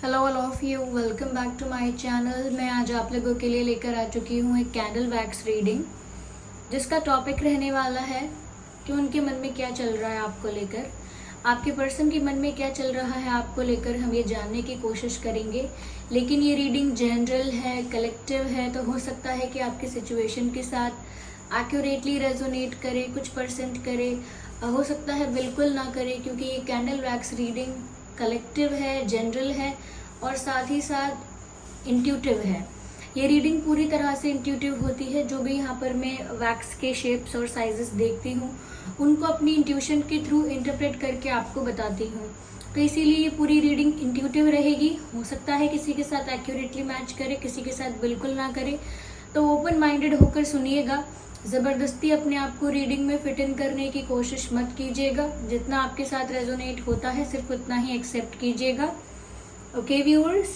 Hello all of you, welcome back to my channel. मैं आज आप लोगों के लिए लेकर आ चुकी हूँ एक कैंडल वैक्स रीडिंग, जिसका टॉपिक रहने वाला है कि उनके मन में क्या चल रहा है आपको लेकर। आपके पर्सन के मन में क्या चल रहा है आपको लेकर हम ये जानने की कोशिश करेंगे। लेकिन ये रीडिंग जनरल है, कलेक्टिव है, तो हो सकता है कि आपकी सिचुएशन के साथ एक्यूरेटली रेजोनेट करे, कुछ परसेंट करे, हो सकता है बिल्कुल ना करे, क्योंकि ये कैंडल वैक्स रीडिंग कलेक्टिव है, जनरल है और साथ ही साथ इंट्यूटिव है। ये रीडिंग पूरी तरह से इंट्यूटिव होती है। जो भी यहाँ पर मैं वैक्स के शेप्स और साइजेस देखती हूँ उनको अपनी इंट्यूशन के थ्रू इंटरप्रेट करके आपको बताती हूँ, तो इसीलिए ये पूरी रीडिंग इंट्यूटिव रहेगी। हो सकता है किसी के साथ एक्यूरेटली मैच करे, किसी के साथ बिल्कुल ना करे, तो ओपन माइंडेड होकर सुनिएगा। ज़बरदस्ती अपने आप को रीडिंग में फिट इन करने की कोशिश मत कीजिएगा। जितना आपके साथ रेजोनेट होता है सिर्फ उतना ही एक्सेप्ट कीजिएगा। ओके व्यूअर्स,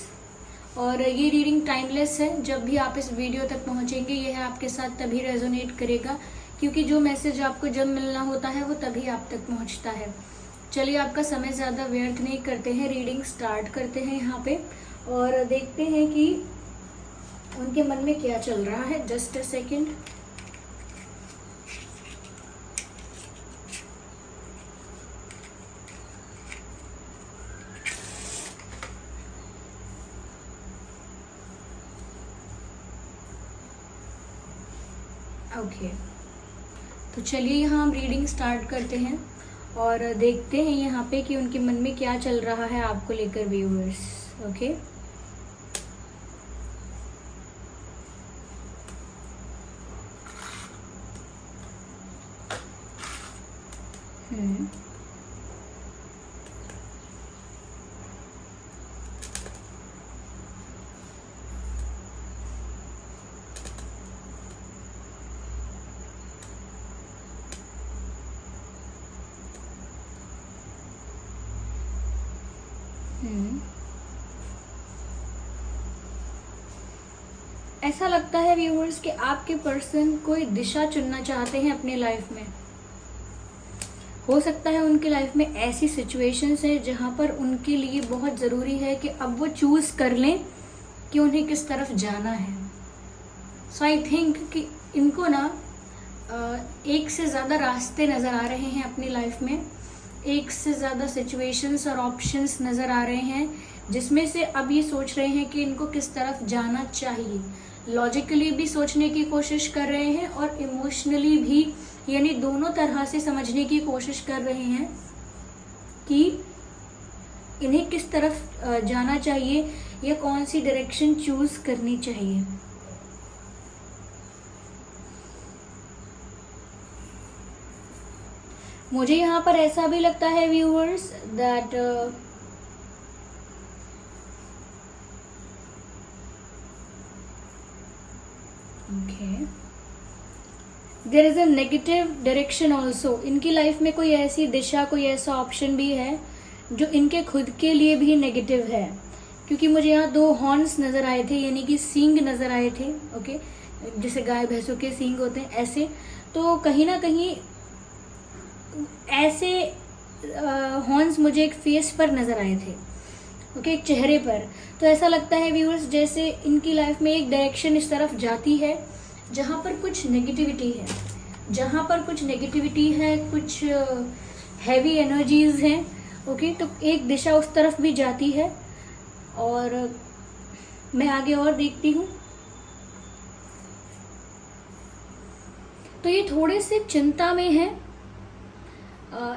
और ये रीडिंग टाइमलेस है। जब भी आप इस वीडियो तक पहुंचेंगे यह आपके साथ तभी रेजोनेट करेगा, क्योंकि जो मैसेज आपको जब मिलना होता है वो तभी आप तक पहुंचता है। चलिए, आपका समय ज़्यादा व्यर्थ नहीं करते हैं, रीडिंग स्टार्ट करते हैं यहाँ पे और देखते हैं कि उनके मन में क्या चल रहा है। Just a second. ओके, तो चलिए यहाँ हम रीडिंग स्टार्ट करते हैं और देखते हैं यहाँ पे कि उनके मन में क्या चल रहा है आपको लेकर व्यूअर्स। ओके, ऐसा लगता है व्यूअर्स कि आपके पर्सन कोई दिशा चुनना चाहते हैं अपनी लाइफ में। हो सकता है उनकी लाइफ में ऐसी सिचुएशंस है जहां पर उनके लिए बहुत ज़रूरी है कि अब वो चूज़ कर लें कि उन्हें किस तरफ जाना है। सो आई थिंक कि इनको ना एक से ज़्यादा रास्ते नज़र आ रहे हैं अपनी लाइफ में, एक से ज़्यादा सिचुएशंस और ऑप्शंस नज़र आ रहे हैं, जिसमें से अब ये सोच रहे हैं कि इनको किस तरफ जाना चाहिए। लॉजिकली भी सोचने की कोशिश कर रहे हैं और इमोशनली भी, यानी दोनों तरह से समझने की कोशिश कर रहे हैं कि इन्हें किस तरफ जाना चाहिए या कौन सी डायरेक्शन चूज करनी चाहिए। मुझे यहाँ पर ऐसा भी लगता है viewers that there is a negative direction also. इनकी लाइफ में कोई ऐसी दिशा, कोई ऐसा ऑप्शन भी है जो इनके खुद के लिए भी नेगेटिव है, क्योंकि मुझे यहाँ 2 हॉर्न्स नजर आए थे, यानी कि सींग नजर आए थे। ओके, जैसे गाय भैंसों के सींग होते हैं ऐसे, तो कहीं ना कहीं ऐसे हॉर्न्स मुझे एक फेस पर नजर आए थे। ओके, एक चेहरे पर। तो ऐसा लगता है व्यूअर्स जैसे इनकी लाइफ में एक डायरेक्शन इस तरफ जाती है जहाँ पर कुछ नेगेटिविटी है, जहाँ पर कुछ नेगेटिविटी है, कुछ हैवी एनर्जीज हैं। ओके, तो एक दिशा उस तरफ भी जाती है और मैं आगे और देखती हूँ तो ये थोड़े से चिंता में है।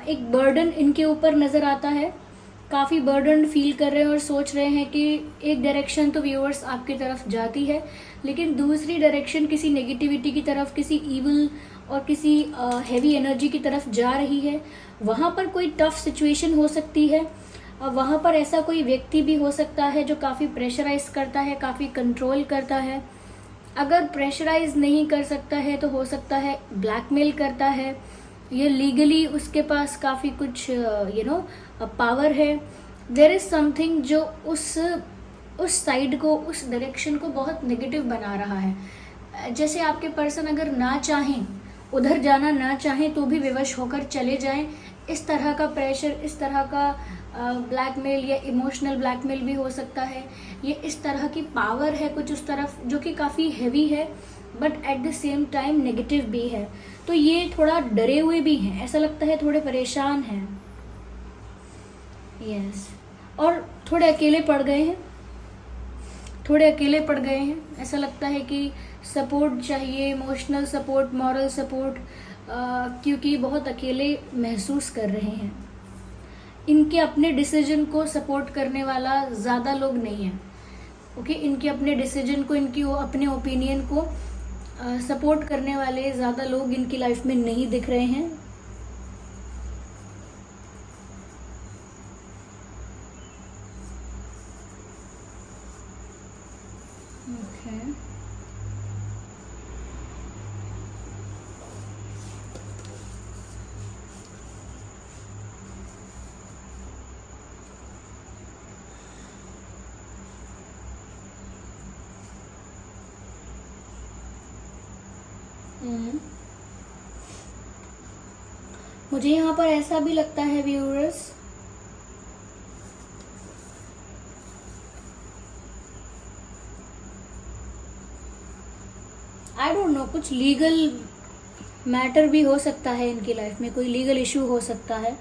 एक बर्डन इनके ऊपर नजर आता है, काफ़ी बर्डन फील कर रहे हैं और सोच रहे हैं कि एक डायरेक्शन तो व्यूअर्स आपकी तरफ जाती है, लेकिन दूसरी डायरेक्शन किसी नेगेटिविटी की तरफ, किसी इविल और किसी हैवी एनर्जी की तरफ जा रही है। वहाँ पर कोई टफ सिचुएशन हो सकती है, वहाँ पर ऐसा कोई व्यक्ति भी हो सकता है जो काफ़ी प्रेशराइज करता है, काफ़ी कंट्रोल करता है। अगर प्रेशराइज नहीं कर सकता है तो हो सकता है ब्लैकमेल करता है, ये लीगली उसके पास काफ़ी कुछ पावर है। देयर इज समथिंग जो उस साइड को, उस डायरेक्शन को बहुत नेगेटिव बना रहा है। जैसे आपके पर्सन अगर ना चाहें, उधर जाना ना चाहें तो भी विवश होकर चले जाएं, इस तरह का प्रेशर, इस तरह का ब्लैकमेल या इमोशनल ब्लैकमेल भी हो सकता है। ये इस तरह की पावर है कुछ उस तरफ जो कि काफ़ी हैवी है, but at the same time negative भी है। तो ये थोड़ा डरे हुए भी हैं, ऐसा लगता है थोड़े परेशान हैं, यस। और थोड़े अकेले पड़ गए हैं, थोड़े अकेले पड़ गए हैं। ऐसा लगता है कि सपोर्ट चाहिए, इमोशनल सपोर्ट, मॉरल सपोर्ट, क्योंकि बहुत अकेले महसूस कर रहे हैं। इनके अपने डिसीजन को सपोर्ट करने वाला ज़्यादा लोग नहीं है, ओके। इनके अपने डिसीजन को, इनकी अपने ओपिनियन को सपोर्ट करने वाले ज़्यादा लोग इनकी लाइफ में नहीं दिख रहे हैं। ओके, मुझे यहाँ पर ऐसा भी लगता है व्यूअर्स, आई डोंट नो, कुछ लीगल मैटर भी हो सकता है इनकी लाइफ में, कोई लीगल इशू हो सकता है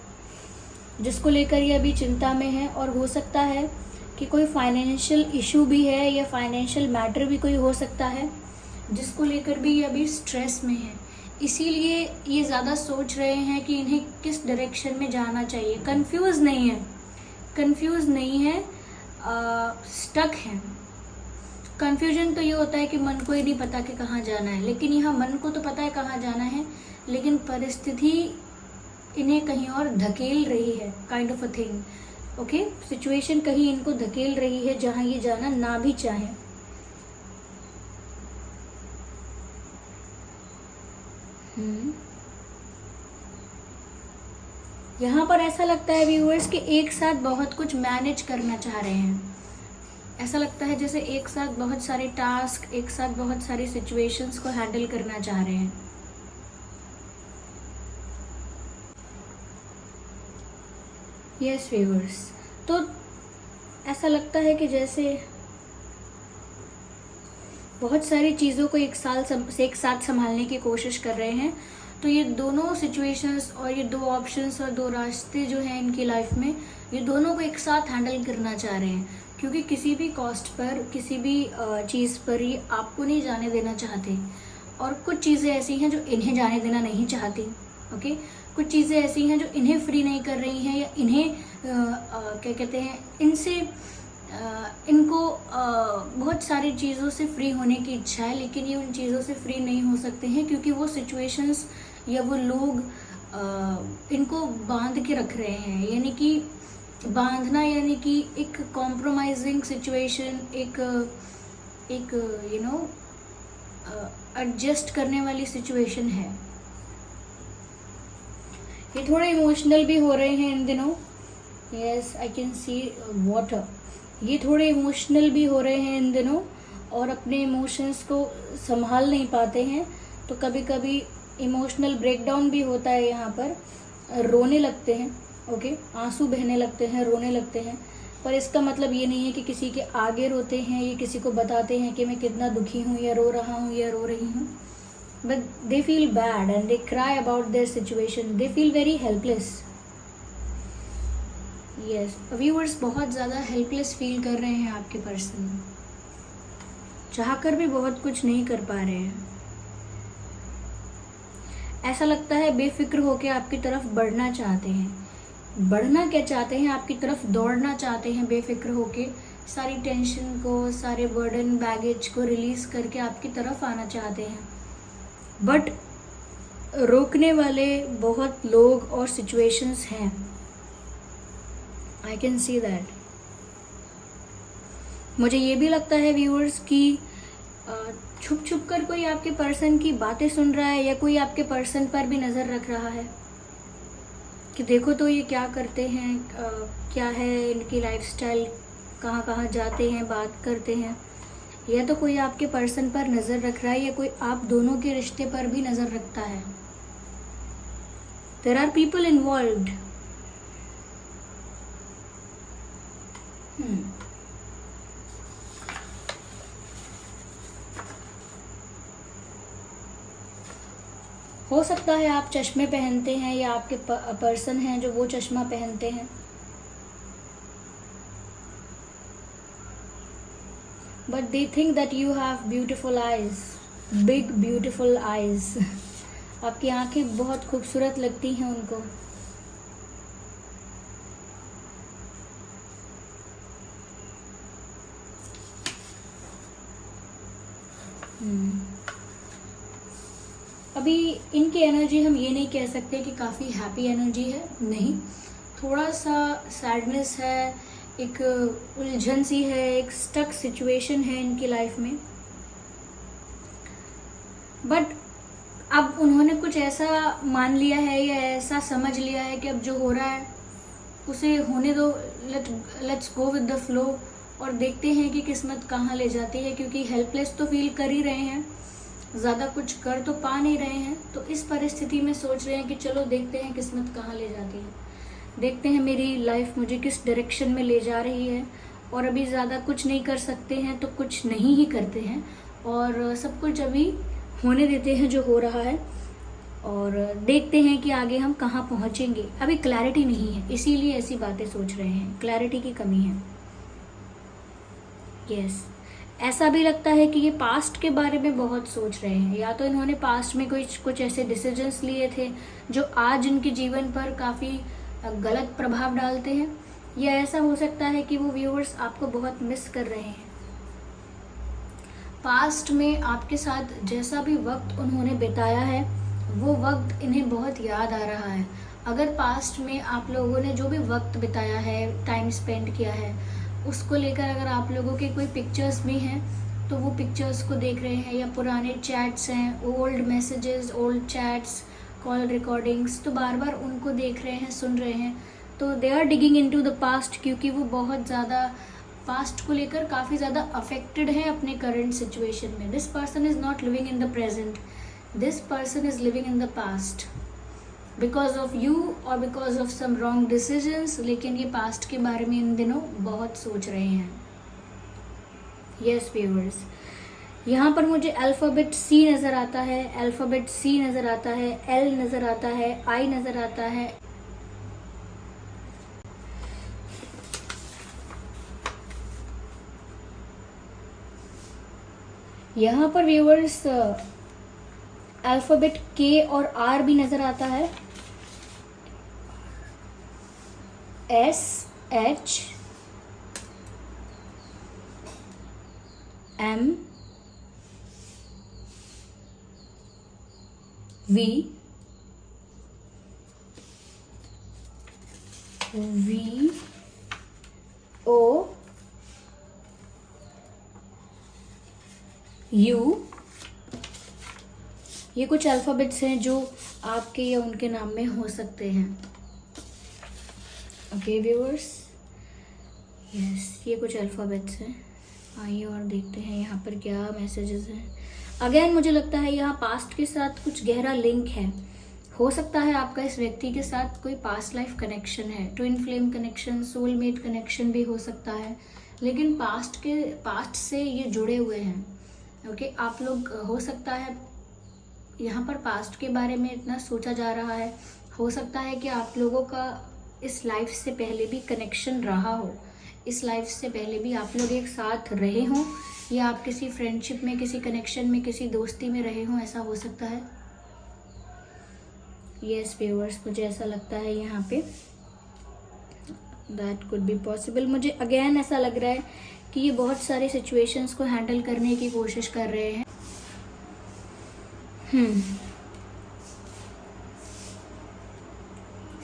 जिसको लेकर ये अभी चिंता में है। और हो सकता है कि कोई फाइनेंशियल इशू भी है या फाइनेंशियल मैटर भी कोई हो सकता है जिसको लेकर भी ये अभी स्ट्रेस में है। इसीलिए ये ज़्यादा सोच रहे हैं कि इन्हें किस डायरेक्शन में जाना चाहिए। कंफ्यूज नहीं है, कंफ्यूज नहीं है, स्टक है। कन्फ्यूजन तो ये होता है कि मन को ही नहीं पता कि कहाँ जाना है, लेकिन यहाँ मन को तो पता है कहाँ जाना है, लेकिन परिस्थिति इन्हें कहीं और धकेल रही है, kind of a thing, okay. Situation कहीं इनको धकेल रही है जहाँ ये जाना ना भी चाहे। यहाँ पर ऐसा लगता है व्यूअर्स कि एक साथ बहुत कुछ मैनेज करना चाह रहे हैं। ऐसा लगता है जैसे एक साथ बहुत सारे टास्क, एक साथ बहुत सारी सिचुएशंस को हैंडल करना चाह रहे हैं। यस व्यूअर्स, तो ऐसा लगता है कि जैसे बहुत सारी चीज़ों को एक साथ संभालने की कोशिश कर रहे हैं। तो ये दोनों सिचुएशंस और ये दो ऑप्शंस और दो रास्ते जो हैं इनकी लाइफ में, ये दोनों को एक साथ हैंडल करना चाह रहे हैं, क्योंकि किसी भी कॉस्ट पर, किसी भी चीज़ पर ये आपको नहीं जाने देना चाहते। और कुछ चीज़ें ऐसी हैं जो इन्हें जाने देना नहीं चाहती, ओके। कुछ चीज़ें ऐसी हैं जो इन्हें फ्री नहीं कर रही हैं, या इन्हें क्या कहते हैं, इनसे इनको बहुत सारी चीज़ों से फ्री होने की इच्छा है, लेकिन ये उन चीज़ों से फ्री नहीं हो सकते हैं, क्योंकि वो सिचुएशंस या वो लोग इनको बांध के रख रहे हैं। यानी कि बांधना यानी कि एक कॉम्प्रोमाइजिंग सिचुएशन, एक यू नो एडजस्ट करने वाली सिचुएशन है। ये थोड़े इमोशनल भी हो रहे हैं इन दिनों। Yes, I can C water. ये थोड़े इमोशनल भी हो रहे हैं इन दिनों और अपने इमोशंस को संभाल नहीं पाते हैं। तो कभी कभी इमोशनल ब्रेकडाउन भी होता है, यहाँ पर रोने लगते हैं, ओके। आंसू बहने लगते हैं, रोने लगते हैं। पर इसका मतलब ये नहीं है कि किसी के आगे रोते हैं, ये किसी को बताते हैं कि मैं कितना दुखी हूँ या रो रहा हूँ या रो रही हूँ। But they feel bad and they cry about their situation, they feel very helpless. Yes viewers, बहुत ज़्यादा हेल्पलेस फील कर रहे हैं आपके पर्सन, चाहकर भी बहुत कुछ नहीं कर पा रहे हैं। ऐसा लगता है बेफिक्र होकर आपकी तरफ बढ़ना चाहते हैं। बढ़ना क्या चाहते हैं, आपकी तरफ दौड़ना चाहते हैं बेफिक्र होके, सारी टेंशन को, सारे बर्डन, बैगेज को रिलीज करके आपकी तरफ आना चाहते हैं। बट रोकने वाले बहुत लोग और सिचुएशंस हैं। आई कैन सी दैट। मुझे ये भी लगता है व्यूअर्स कि छुप छुप कर कोई आपके पर्सन की बातें सुन रहा है, या कोई आपके पर्सन पर भी नज़र रख रहा है कि देखो तो ये क्या करते हैं, क्या है इनकी लाइफस्टाइल, कहाँ कहाँ जाते हैं, बात करते हैं। या तो कोई आपके पर्सन पर नज़र रख रहा है, या कोई आप दोनों के रिश्ते पर भी नज़र रखता है। There are people involved. हो सकता है आप चश्मे पहनते हैं या आपके पर्सन हैं जो वो चश्मा पहनते हैं। But they think that you have beautiful eyes, big beautiful eyes. आपकी आंखें बहुत खूबसूरत लगती हैं उनको। अभी इनकी एनर्जी हम ये नहीं कह सकते कि काफ़ी हैप्पी एनर्जी है, नहीं, थोड़ा सा सैडनेस है, एक उलझन सी है, एक स्टक सिचुएशन है इनकी लाइफ में। बट अब उन्होंने कुछ ऐसा मान लिया है या ऐसा समझ लिया है कि अब जो हो रहा है उसे होने दो, let's go with the flow, और देखते हैं कि किस्मत कहाँ ले जाती है। क्योंकि हेल्पलेस तो फील कर ही रहे हैं, ज़्यादा कुछ कर तो पा नहीं रहे हैं, तो इस परिस्थिति में सोच रहे हैं कि चलो देखते हैं किस्मत कहाँ ले जाती है, देखते हैं मेरी लाइफ मुझे किस डायरेक्शन में ले जा रही है। और अभी ज़्यादा कुछ नहीं कर सकते हैं तो कुछ नहीं ही करते हैं और सब कुछ अभी होने देते हैं जो हो रहा है, और देखते हैं कि आगे हम कहाँ पहुँचेंगे। अभी क्लैरिटी नहीं है, इसीलिए ऐसी बातें सोच रहे हैं, क्लैरिटी की कमी है। यस, ऐसा भी लगता है कि ये पास्ट के बारे में बहुत सोच रहे हैं, या तो इन्होंने पास्ट में कुछ ऐसे डिसीजंस लिए थे जो आज इनके जीवन पर काफ़ी गलत प्रभाव डालते हैं, या ऐसा हो सकता है कि वो व्यूअर्स आपको बहुत मिस कर रहे हैं। पास्ट में आपके साथ जैसा भी वक्त उन्होंने बिताया है वो वक्त इन्हें बहुत याद आ रहा है। अगर पास्ट में आप लोगों ने जो भी वक्त बिताया है, टाइम स्पेंड किया है, उसको लेकर अगर आप लोगों के कोई पिक्चर्स भी हैं तो वो पिक्चर्स को देख रहे हैं, या पुराने चैट्स हैं, old messages, old chats, call recordings, तो बार बार उनको देख रहे हैं, सुन रहे हैं। तो they are digging into the past, क्योंकि वो बहुत ज़्यादा पास्ट को लेकर काफ़ी ज़्यादा अफेक्टेड है अपने करंट सिचुएशन में। This person is not living in the present, this person is living in the past because of you और because of some wrong decisions. लेकिन ये पास्ट के बारे में इन दिनों बहुत सोच रहे हैं। यस व्यूअर्स, यहाँ पर मुझे अल्फ़ाबेट सी नज़र आता है, अल्फ़ाबेट सी नज़र आता है, एल नज़र आता है, आई नज़र आता है। यहाँ पर व्यूअर्स अल्फ़ाबेट के और आर भी नज़र आता है, S, H, M, V, O, U. ये कुछ अल्फ़ाबेट्स हैं जो आपके या उनके नाम में हो सकते हैं। ओके व्यूअर्स, यस, ये कुछ अल्फ़ाबेट्स हैं। आइए और देखते हैं यहाँ पर क्या मैसेजेस हैं। अगेन मुझे लगता है यहाँ पास्ट के साथ कुछ गहरा लिंक है। हो सकता है आपका इस व्यक्ति के साथ कोई पास्ट लाइफ कनेक्शन है, twin flame connection, soulmate connection भी हो सकता है, लेकिन पास्ट से ये जुड़े हुए हैं। ओके, आप लोग हो सकता है यहाँ पर पास्ट के बारे में इतना सोचा जा रहा है, हो सकता है कि आप लोगों का इस लाइफ से पहले भी कनेक्शन रहा हो, इस लाइफ से पहले भी आप लोग एक साथ रहे हों, या आप किसी फ्रेंडशिप में, किसी कनेक्शन में, किसी दोस्ती में रहे हों, ऐसा हो सकता है। यस व्यूअर्स, मुझे ऐसा लगता है यहाँ पे दैट कुड बी पॉसिबल। मुझे अगेन ऐसा लग रहा है कि ये बहुत सारे सिचुएशंस को हैंडल करने की कोशिश कर रहे हैं।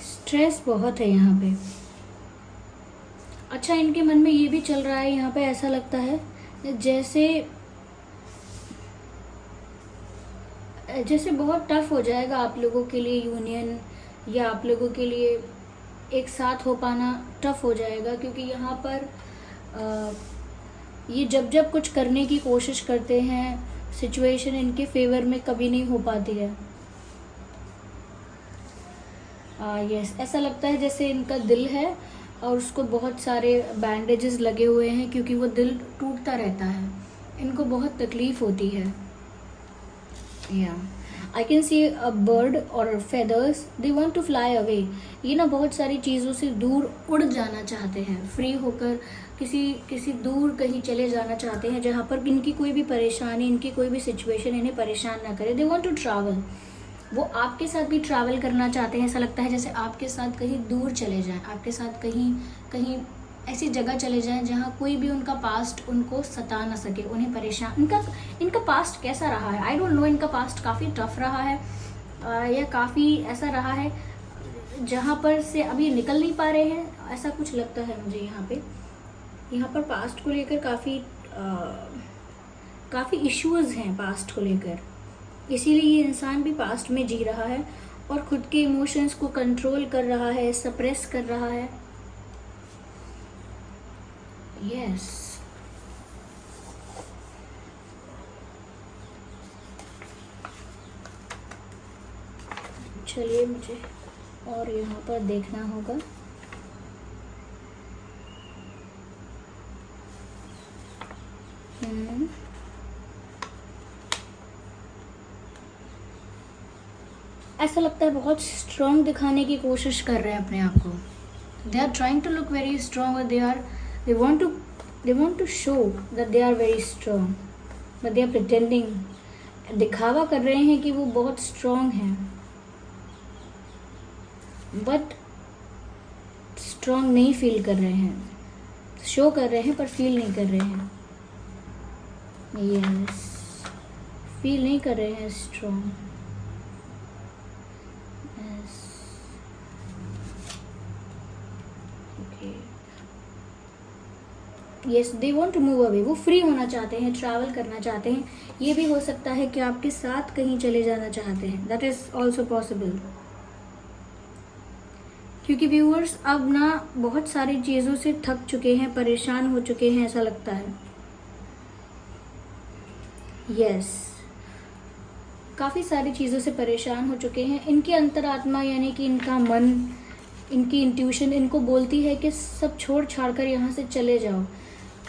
स्ट्रेस बहुत है यहाँ पे। अच्छा, इनके मन में ये भी चल रहा है यहाँ पे, ऐसा लगता है जैसे बहुत टफ हो जाएगा आप लोगों के लिए यूनियन, या आप लोगों के लिए एक साथ हो पाना टफ हो जाएगा, क्योंकि यहाँ पर ये जब कुछ करने की कोशिश करते हैं सिचुएशन इनके फेवर में कभी नहीं हो पाती है। यस, ऐसा लगता है जैसे इनका दिल है और उसको बहुत सारे बैंडेजेस लगे हुए हैं, क्योंकि वो दिल टूटता रहता है, इनको बहुत तकलीफ़ होती है। या I can see a bird और feathers, they want to fly away. ये ना बहुत सारी चीज़ों से दूर उड़ जाना चाहते हैं, फ्री होकर किसी किसी दूर कहीं चले जाना चाहते हैं, जहाँ पर इनकी कोई भी परेशानी, इनकी कोई भी सिचुएशन इन्हें परेशान ना करे। They want to travel. वो आपके साथ भी ट्रैवल करना चाहते हैं। ऐसा लगता है जैसे आपके साथ कहीं दूर चले जाएं, आपके साथ कहीं कहीं ऐसी जगह चले जाएं जहाँ कोई भी उनका पास्ट उनको सता ना सके, उन्हें परेशान। इनका पास्ट कैसा रहा है, आई डोंट नो। इनका पास्ट काफ़ी टफ रहा है, या काफ़ी ऐसा रहा है जहाँ पर से अभी निकल नहीं पा रहे हैं, ऐसा कुछ लगता है मुझे। यहाँ पर पास्ट को लेकर काफ़ी इश्यूज़ हैं पास्ट को लेकर, इसीलिए ये इंसान भी पास्ट में जी रहा है और खुद के इमोशंस को कंट्रोल कर रहा है, सप्रेस कर रहा है। यस, चलिए मुझे और यहाँ पर देखना होगा। ऐसा लगता है बहुत स्ट्रॉन्ग दिखाने की कोशिश कर रहे हैं अपने आप को। They are trying to look very strong, और they want to show that they are very strong, but they are pretending. दिखावा कर रहे हैं कि वो बहुत स्ट्रॉन्ग हैं, बट स्ट्रॉन्ग नहीं फील कर रहे हैं। शो कर रहे हैं पर फील नहीं कर रहे हैं। यस, फील नहीं कर रहे हैं strong. Yes, they want to move away. वो फ्री होना चाहते हैं, ट्रैवल करना चाहते हैं। ये भी हो सकता है कि आपके साथ कहीं चले जाना चाहते हैं, दैट इज़ ऑल्सो पॉसिबल। क्योंकि व्यूअर्स अब ना बहुत सारी चीज़ों से थक चुके हैं, परेशान हो चुके हैं, ऐसा लगता है। यस, काफ़ी सारी चीज़ों से परेशान हो चुके हैं। इनकी अंतरात्मा यानी कि इनका मन, इनकी इंट्यूशन इनको बोलती है कि सब छोड़ छाड़ कर यहाँ से चले जाओ।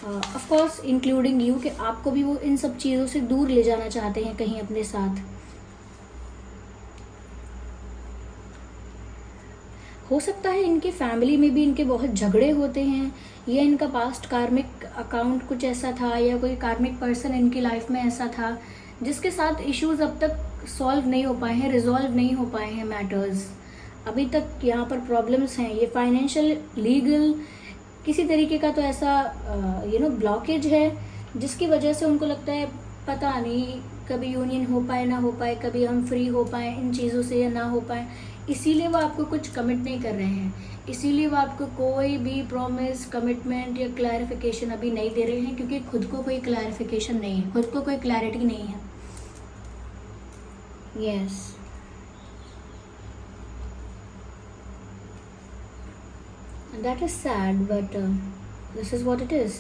ऑफ कोर्स इंक्लूडिंग यू, कि आपको भी वो इन सब चीज़ों से दूर ले जाना चाहते हैं कहीं अपने साथ। हो सकता है इनके फैमिली में भी इनके बहुत झगड़े होते हैं, या इनका पास्ट कार्मिक अकाउंट कुछ ऐसा था, या कोई कार्मिक पर्सन इनकी लाइफ में ऐसा था जिसके साथ इश्यूज अब तक सॉल्व नहीं हो पाए हैं, रिजॉल्व नहीं हो पाए हैं मैटर्स। अभी तक यहाँ पर प्रॉब्लम्स हैं। ये फाइनेंशियल, लीगल, किसी तरीके का तो ऐसा ब्लॉकेज है जिसकी वजह से उनको लगता है पता नहीं कभी यूनियन हो पाए ना हो पाए, कभी हम फ्री हो पाए इन चीज़ों से या ना हो पाए। इसीलिए वो आपको कुछ कमिट नहीं कर रहे हैं, इसीलिए वो आपको कोई भी प्रॉमिस, कमिटमेंट या क्लैरिफिकेशन अभी नहीं दे रहे हैं, क्योंकि खुद को कोई क्लैरिफिकेशन नहीं है, खुद को कोई क्लैरिटी नहीं है। Yes, that is sad, but this is what it is.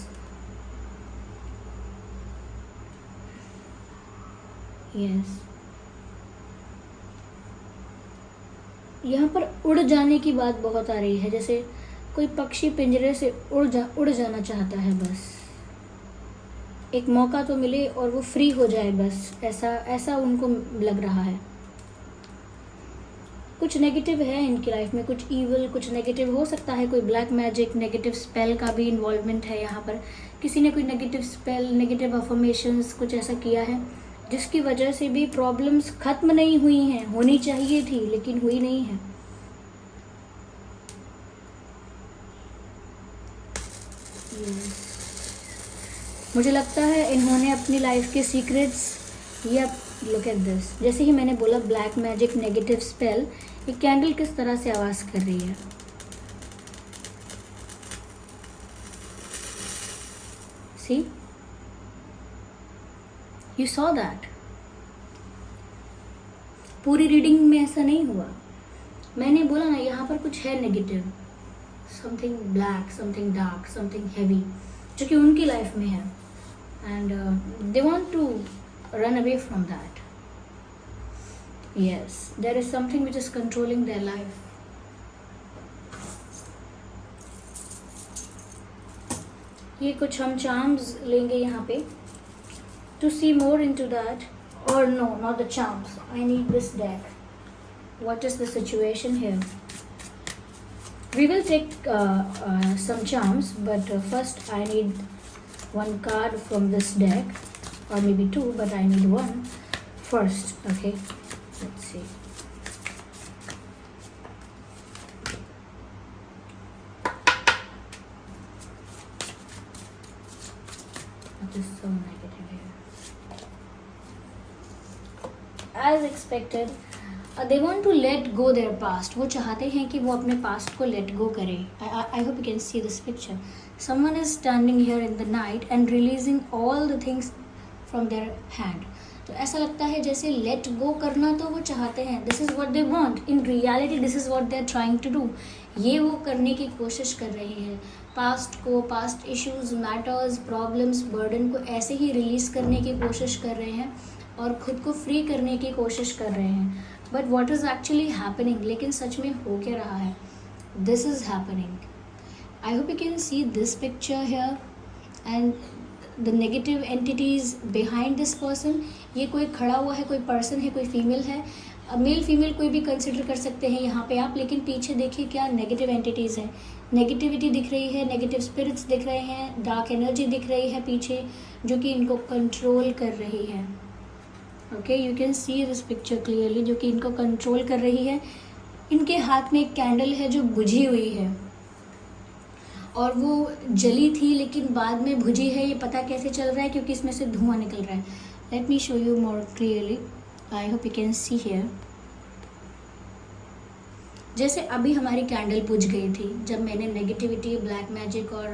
Yes, यहाँ पर उड़ जाने की बात बहुत आ रही है, जैसे कोई पक्षी पिंजरे से उड़ जाना चाहता है। बस एक मौका तो मिले और वो फ्री हो जाए, बस ऐसा उनको लग रहा है। कुछ नेगेटिव है इनकी लाइफ में, कुछ ईवल, कुछ नेगेटिव हो सकता है। कोई ब्लैक मैजिक, नेगेटिव स्पेल का भी इन्वॉल्वमेंट है यहाँ पर। किसी ने कोई नेगेटिव स्पेल, नेगेटिव अफर्मेशंस कुछ ऐसा किया है जिसकी वजह से भी प्रॉब्लम्स खत्म नहीं हुई हैं। होनी चाहिए थी लेकिन हुई नहीं है। मुझे लगता है इन्होंने अपनी लाइफ के सीक्रेट्स, या लुक एट दिस, जैसे ही मैंने बोला ब्लैक मैजिक, नेगेटिव स्पेल, ये कैंडल किस तरह से आवाज कर रही है। सी, यू सॉ दैट। पूरी रीडिंग में ऐसा नहीं हुआ। मैंने बोला ना यहाँ पर कुछ है negative, something black, something dark, something heavy, जो कि उनकी लाइफ में है, and they want to run away from that. Yes, there is something which is controlling their life. ये कुछ हम चार्म्स लेंगे यहाँ पे to see more into that, और no not the charms, I need this deck. What is the situation here? We will take some charms, but first I need one card from this deck, or maybe two, but I need one first. Okay, let's see. That is so negative here. As expected, they want to let go their past. वो चाहते हैं कि वो अपने past को let go करें. I hope you can see this picture. Someone is standing here in the night and releasing all the things from their hand. तो ऐसा लगता है जैसे let go करना तो वो चाहते हैं. This is what they want. In reality, this is what they are trying to do. ये वो करने की कोशिश कर रहे हैं. पास्ट को, past issues, matters, problems, burden को ऐसे ही रिलीज़ करने की कोशिश कर रहे हैं और ख़ुद को फ्री करने की कोशिश कर रहे हैं. But what is actually happening, लेकिन सच में हो क्या रहा है? This is happening. I hope you can see this picture here and the negative entities behind this person. ये कोई खड़ा हुआ है, कोई पर्सन है, कोई फीमेल है, मेल फीमेल कोई भी कंसिडर कर सकते हैं यहाँ पे आप. लेकिन पीछे देखिए क्या नेगेटिव एंटिटीज़ हैं. नेगेटिविटी दिख रही है, नेगेटिव स्पिरिट्स दिख रहे हैं, डार्क एनर्जी दिख रही है पीछे, जो कि इनको कंट्रोल कर रही है. Okay, you can see this picture clearly, जो कि इनको कंट्रोल कर रही है. इनके हाथ में एक कैंडल है जो बुझी हुई है, और वो जली थी लेकिन बाद में बुझी है. ये पता कैसे चल रहा है? क्योंकि इसमें से धुआं निकल रहा है. Let me show you more clearly. I hope you can see here. जैसे अभी हमारी कैंडल बुझ गई थी जब मैंने नेगेटिविटी, ब्लैक मैजिक और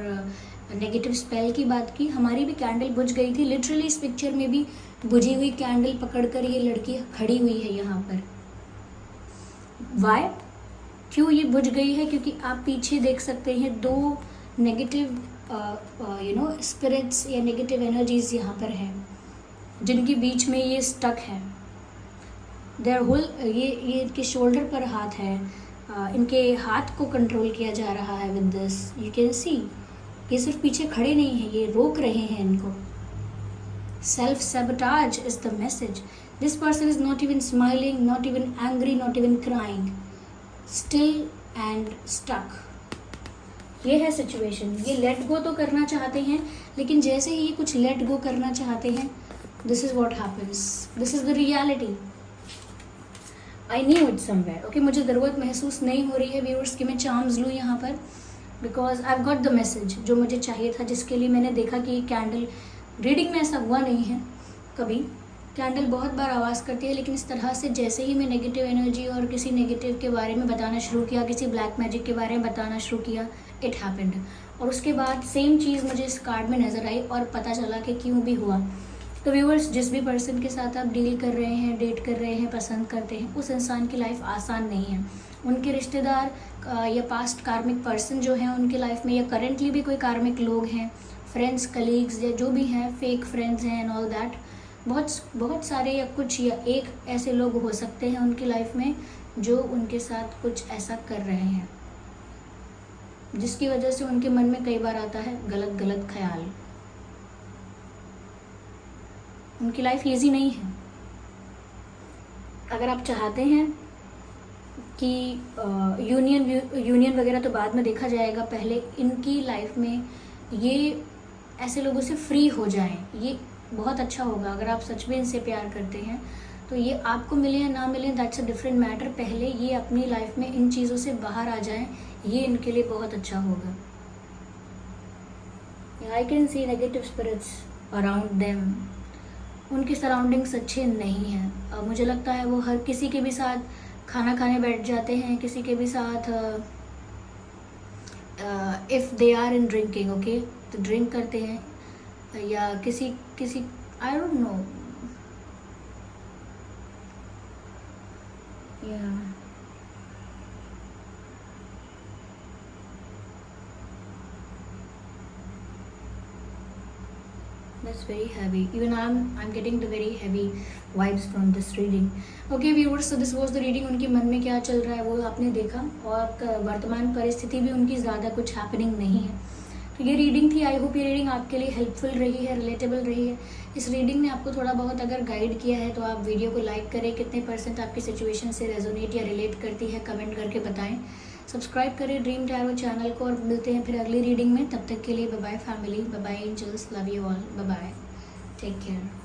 नेगेटिव स्पेल की बात की. हमारी भी कैंडल बुझ गई थी. लिटरली इस पिक्चर में भी बुझी हुई कैंडल पकड़कर ये लड़की खड़ी हुई है यहाँ पर. वाई, क्यों ये बुझ गई है? क्योंकि आप पीछे देख सकते हैं दो नेगेटिव स्पिरिट्स या नेगेटिव एनर्जीज यहाँ पर हैं, जिनके बीच में ये स्टक है. देयर होल, ये इनके शोल्डर पर हाथ है. इनके हाथ को कंट्रोल किया जा रहा है with this. You can see, ये सिर्फ पीछे खड़े नहीं हैं, ये रोक रहे हैं इनको. Self sabotage is the message. This person is not even smiling, not even angry, not even crying, still and stuck. ये है सिचुएशन. ये लेट गो तो करना चाहते हैं, लेकिन जैसे ही ये कुछ लेट गो करना चाहते हैं, this is what happens. This is the reality. I knew it somewhere. Okay, मुझे ज़रूरत महसूस नहीं हो रही है व्यूअर्स कि मैं चार्म्स लूँ यहाँ पर, because I got the message जो मुझे चाहिए था, जिसके लिए मैंने देखा कि कैंडल रीडिंग में ऐसा हुआ नहीं है कभी. कैंडल बहुत बार आवाज़ करती है, लेकिन इस तरह से जैसे ही मैं नेगेटिव एनर्जी और किसी नेगेटिव के बारे में बताना शुरू किया, किसी ब्लैक मैजिक के बारे में बताना शुरू किया, इट हैपेंड. और उसके बाद सेम चीज़ मुझे इस कार्ड में नज़र आई और पता चला कि क्यों भी हुआ. तो व्यूअर्स, जिस भी पर्सन के साथ आप डील कर रहे हैं, डेट कर रहे हैं, पसंद करते हैं, उस इंसान की लाइफ आसान नहीं है. उनके रिश्तेदार या पास्ट कार्मिक पर्सन जो हैं उनकी लाइफ में, या करेंटली भी कोई कार्मिक लोग हैं, फ्रेंड्स, कलीग्स या जो भी हैं, फेक फ्रेंड्स हैं एंड ऑल दैट, बहुत सारे या कुछ या एक ऐसे लोग हो सकते हैं उनकी लाइफ में जो उनके साथ कुछ ऐसा कर रहे हैं, जिसकी वजह से उनके मन में कई बार आता है गलत गलत ख्याल. उनकी लाइफ ईजी नहीं है. अगर आप चाहते हैं कि यूनियन वगैरह तो बाद में देखा जाएगा, पहले इनकी लाइफ में ये ऐसे लोगों से फ्री हो जाएं, ये बहुत अच्छा होगा. अगर आप सच में इनसे प्यार करते हैं तो ये आपको मिले या ना मिले, दैट्स अ डिफरेंट मैटर. पहले ये अपनी लाइफ में इन चीज़ों से बाहर आ जाएं, ये इनके लिए बहुत अच्छा होगा. I can see negative spirits around them. उनके सराउंडिंग्स अच्छे नहीं हैं. मुझे लगता है वो हर किसी के भी साथ खाना खाने बैठ जाते हैं, किसी के भी साथ if they are in drinking, okay, तो ड्रिंक करते हैं, या किसी आई डोंट नो. या that's very heavy. Even I'm getting the very heavy vibes from this reading. Okay viewers, so this was the reading. उनके मन में क्या चल रहा है वो आपने देखा, और वर्तमान परिस्थिति भी उनकी ज़्यादा कुछ हैपनिंग नहीं है. तो ये रीडिंग थी। आई होप ये रीडिंग आपके लिए हेल्पफुल रही है, रिलेटेबल रही है। इस रीडिंग ने आपको थोड़ा बहुत अगर गाइड किया है तो आप वीडियो को लाइक करें। कितने % आपकी सिचुएशन से रेजोनेट या रिलेट करती है कमेंट करके बताएं। सब्सक्राइब करें ड्रीम टैरो चैनल को और मिलते हैं फिर अगली रीडिंग में। तब तक के लिए bye bye family, bye bye angels, love you all, bye bye, take care.